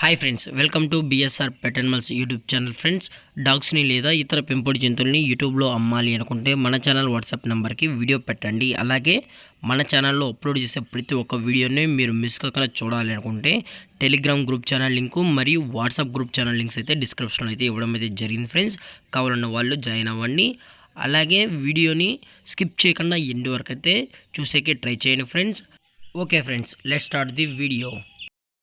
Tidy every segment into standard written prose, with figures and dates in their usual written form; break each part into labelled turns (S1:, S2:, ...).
S1: Hi friends, welcome to BSR pet animals YouTube channel. Friends, డాగ్స్ని లేదా ఇతర పెంపుడు జంతువుల్ని యూట్యూబ్లో అమ్మాలి అనుకుంటే మన ఛానల్ వాట్సాప్ నెంబర్కి వీడియో పెట్టండి. అలాగే మన ఛానల్లో అప్లోడ్ చేసే ప్రతి ఒక్క వీడియోని మీరు మిస్ కాకుండా చూడాలి అనుకుంటే టెలిగ్రామ్ గ్రూప్ ఛానల్ లింకు మరియు వాట్సాప్ గ్రూప్ ఛానల్ లింక్స్ అయితే డిస్క్రిప్షన్లో అయితే ఇవ్వడం అయితే జరిగింది. ఫ్రెండ్స్, కావాలన్న వాళ్ళు జాయిన్ అవ్వండి. అలాగే వీడియోని స్కిప్ చేయకుండా ఎండ్ వరకు అయితే చూసేకే ట్రై చేయండి friends. Okay friends, let's start the video.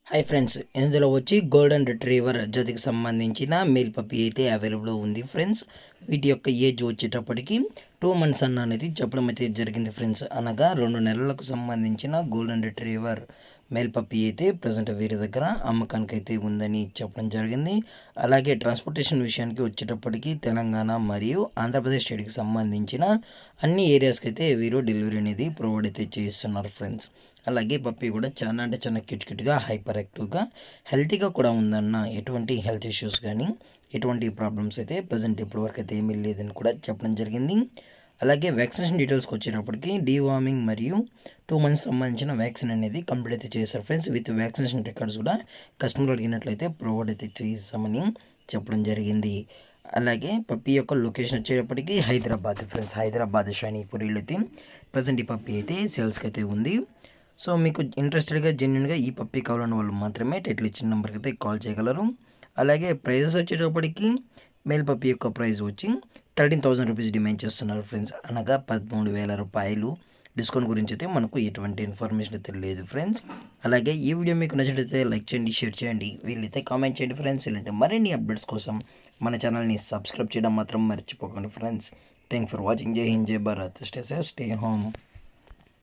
S1: Hi friends, ఇందులో వచ్చి గోల్డెన్ రిట్రీవర్ జాతికి సంబంధించిన మేల్ పప్పీ అయితే అవైలబుల్ ఉంది ఫ్రెండ్స్. వీటి యొక్క ఏజ్ వచ్చేటప్పటికి 2 months అనేది చెప్పడం అయితే జరిగింది ఫ్రెండ్స్. అనగా 2 నెలలకు సంబంధించిన గోల్డెన్ రిట్రీవర్ మేల్ పప్పీ అయితే ప్రజెంట్ వీరి దగ్గర అమ్మకానికి అయితే ఉందని చెప్పడం జరిగింది. అలాగే ట్రాన్స్పోర్టేషన్ విషయానికి వచ్చేటప్పటికి తెలంగాణ మరియు ఆంధ్రప్రదేశ్ స్టేట్కి సంబంధించిన అన్ని ఏరియాస్కి అయితే వీరు డెలివరీ అనేది ప్రొవైడ్ అయితే చేస్తున్నారు ఫ్రెండ్స్. అలాగే పప్పీ కూడా చాలా క్యూట్గా హైపర్ యాక్టివ్గా హెల్తీగా కూడా ఉందన్న ఎటువంటి హెల్త్ ఇష్యూస్ కానీ ఎటువంటి ప్రాబ్లమ్స్ అయితే ప్రజెంట్ ఇప్పటివరకు అయితే ఏమీ లేదని కూడా చెప్పడం జరిగింది. అలాగే వ్యాక్సినేషన్ డీటెయిల్స్కి వచ్చేటప్పటికి డీవార్మింగ్ మరియు 2 months సంబంధించిన వ్యాక్సిన్ అనేది కంప్లీట్ అయితే చేశారు ఫ్రెండ్స్. విత్ వ్యాక్సినేషన్ రికార్డ్స్ కూడా కస్టమర్ అడిగినట్లయితే ప్రొవైడ్ అయితే చేస్తామని చెప్పడం జరిగింది. అలాగే పప్పీ యొక్క లొకేషన్ వచ్చేటప్పటికి హైదరాబాద్ ఫ్రెండ్స్. హైదరాబాద్ షైనీపూరిలో అయితే ప్రజెంట్ ఈ పప్పీ అయితే సేల్స్కి అయితే ఉంది. సో మీకు ఇంట్రెస్టెడ్గా జెన్యున్గా ఈ పప్పీ కావాలన్న వాళ్ళు మాత్రమే టైటిల్ ఇచ్చిన నెంబర్కి అయితే కాల్ చేయగలరు. అలాగే ప్రైజెస్ వచ్చేటప్పటికి మేల్ పప్పీ యొక్క ప్రైస్ వచ్చి 13,000 రూపీస్ డిమాండ్ చేస్తున్నారు ఫ్రెండ్స్. అనగా 13,000 రూపాయలు. డిస్కౌంట్ గురించి అయితే మనకు ఎటువంటి ఇన్ఫర్మేషన్ అయితే లేదు ఫ్రెండ్స్. అలాగే ఈ వీడియో మీకు నచ్చినట్లయితే లైక్ చేయండి, షేర్ చేయండి, వీళ్ళైతే కామెంట్ చేయండి ఫ్రెండ్స్. ఇలాంటి మరిన్ని అప్డేట్స్ కోసం మన ఛానల్ని సబ్స్క్రైబ్ చేయడం మాత్రం మర్చిపోకండి ఫ్రెండ్స్. Thank for watching. జై హింద్, జై Bharat. Stay safe, stay home.